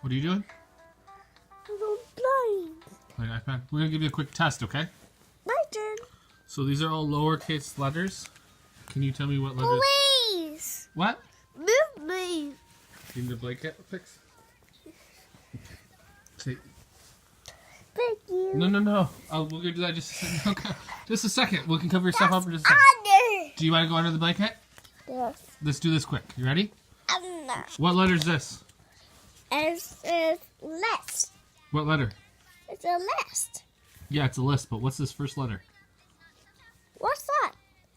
What are you doing? I'm blind. Playing iPad. We're gonna give you a quick test, okay? My turn. So these are all lowercase letters. Can you tell me what letters? Please. What? Move me. You need a blanket fix? Say, Thank you. no. We're gonna do that just a second. Okay. Just a second. We can cover yourself up in just a second. Under. Do you want to go under the blanket? Yes. Let's do this quick. You ready? Under. What letter is this? It's list. What letter? It's a list. Yeah, it's a list, but what's this first letter? What's that?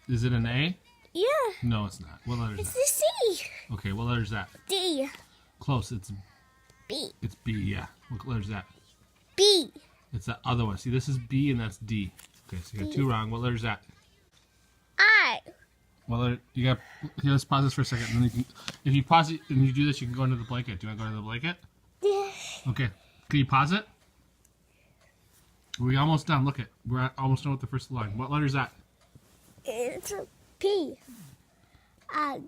Is it an A? Yeah. No, it's not. What letter is It's that? the C. Okay, what letter is that? D. Close. It's B. B, yeah. What letter is that? B. It's that other one. See, this is B and that's D. Okay, so you got two wrong. What letter is that? I. Well, you got. Here, let's pause this for a second. And then you can, if you pause it and you do this, you can go into the blanket. Do you want to go into the blanket? Yeah. Okay. Can you pause it? We're almost done. Look it. We're almost done with the first line. What letter is that? It's a P. That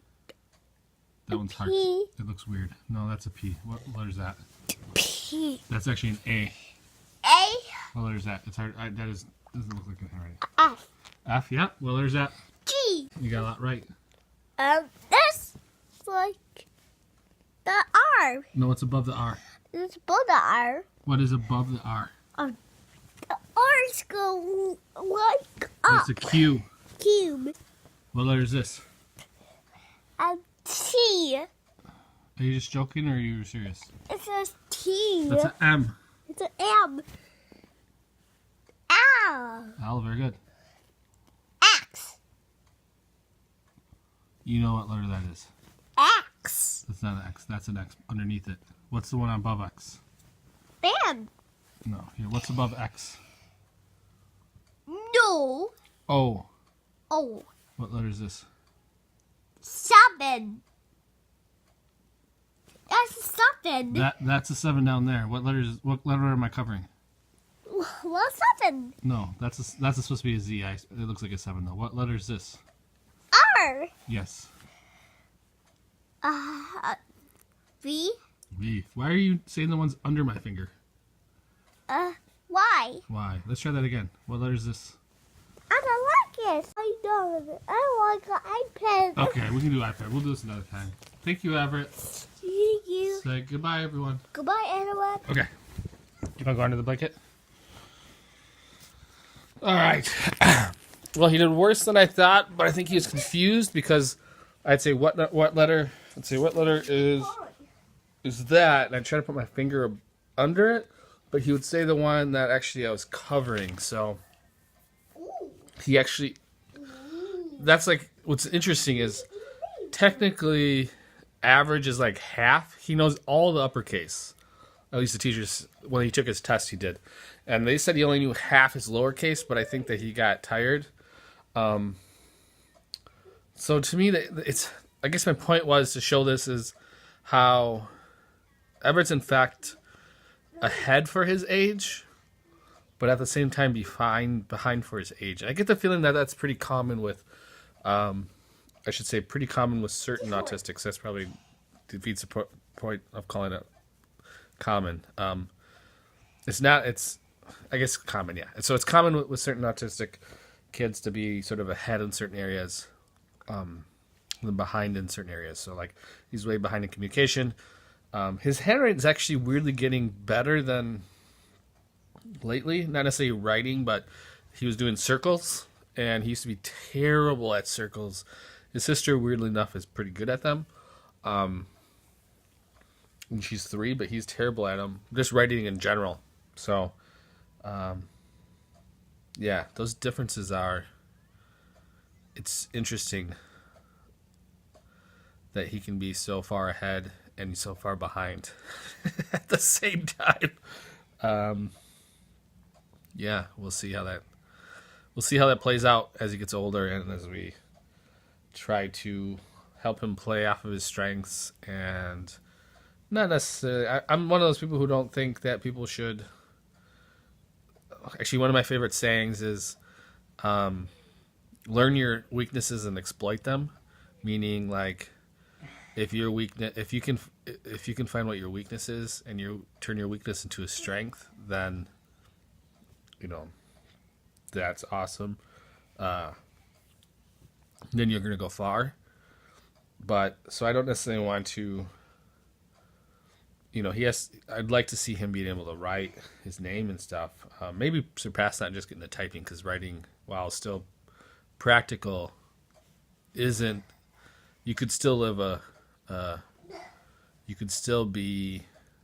one's hard. P. It looks weird. No, that's a P. What letter is that? P. That's actually an A. A. What letter is that? It's hard. That doesn't look like a handwriting. F. F. Yeah. What letter is that? G. You got a lot right. That's like the R. No, it's above the R. It's above the R. What is above the R? The R's go like up. It's a Q. Cube. What letter is this? A T. Are you just joking or are you serious? It says T. That's an M. It's an M. L. L, very good. X. You know what letter that is. X. That's not an X. That's an X underneath it. What's the one above X? M. No. Here, what's above X? No. O. Oh. What letter is this? 7. That's 7. That's a 7 down there. What letter am I covering? What's 7? No, that's supposed to be a Z. It looks like a 7 though. What letter is this? R. Yes. V. V. Why are you saying the ones under my finger? Y. Why? Let's try that again. What letter is this? I don't like it. I don't. I like an iPad. Okay, we can do iPad. We'll do this another time. Thank you, Everett. Thank you. Say goodbye, everyone. Goodbye, everyone. Okay. You want to go under the blanket? All right. Well, he did worse than I thought, but I think he was confused because I'd say what letter? I'd say what letter is that? And I try to put my finger under it, but he would say the one that actually I was covering. So he actually. That's like what's interesting is technically average is like half. He knows all the uppercase. At least the teachers, when he took his test, he did. And they said he only knew half his lowercase, but I think that he got tired. So to me, I guess my point was to show this is how Everett's in fact ahead for his age, but at the same time behind for his age. And I get the feeling that that's pretty common with, I should say pretty common with certain autistics. That's probably defeats the point of calling it common. It's I guess common, yeah. So it's common with certain autistic kids to be sort of ahead in certain areas, than behind in certain areas. So like he's way behind in communication. His handwriting is actually weirdly getting better than lately. Not necessarily writing, but he was doing circles, and he used to be terrible at circles. His sister, weirdly enough, is pretty good at them. And she's 3, but he's terrible at them. Just writing in general. So, yeah, those differences it's interesting that he can be so far ahead and so far behind at the same time. Yeah, we'll see how that plays out as he gets older and as we try to help him play off of his strengths. And not necessarily, I'm one of those people who don't think that people should. Actually, one of my favorite sayings is, learn your weaknesses and exploit them. Meaning, like, if if you can find what your weakness is and you turn your weakness into a strength, then that's awesome. Then you're going to go far. But so I don't necessarily want to, I'd like to see him being able to write his name and stuff. Maybe surpass that and just getting the typing, because writing, while still practical, isn't, you could still live you could still be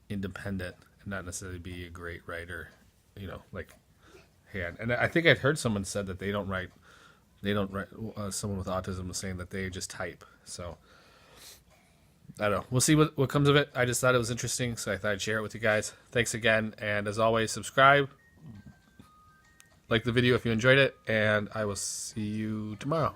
independent and not necessarily be a great writer, like hand. And I think I'd heard someone said that they don't write, someone with autism was saying that they just type. So I don't know. We'll see what comes of it. I just thought it was interesting, so I thought I'd share it with you guys. Thanks again, and as always, subscribe, like the video if you enjoyed it, and I will see you tomorrow.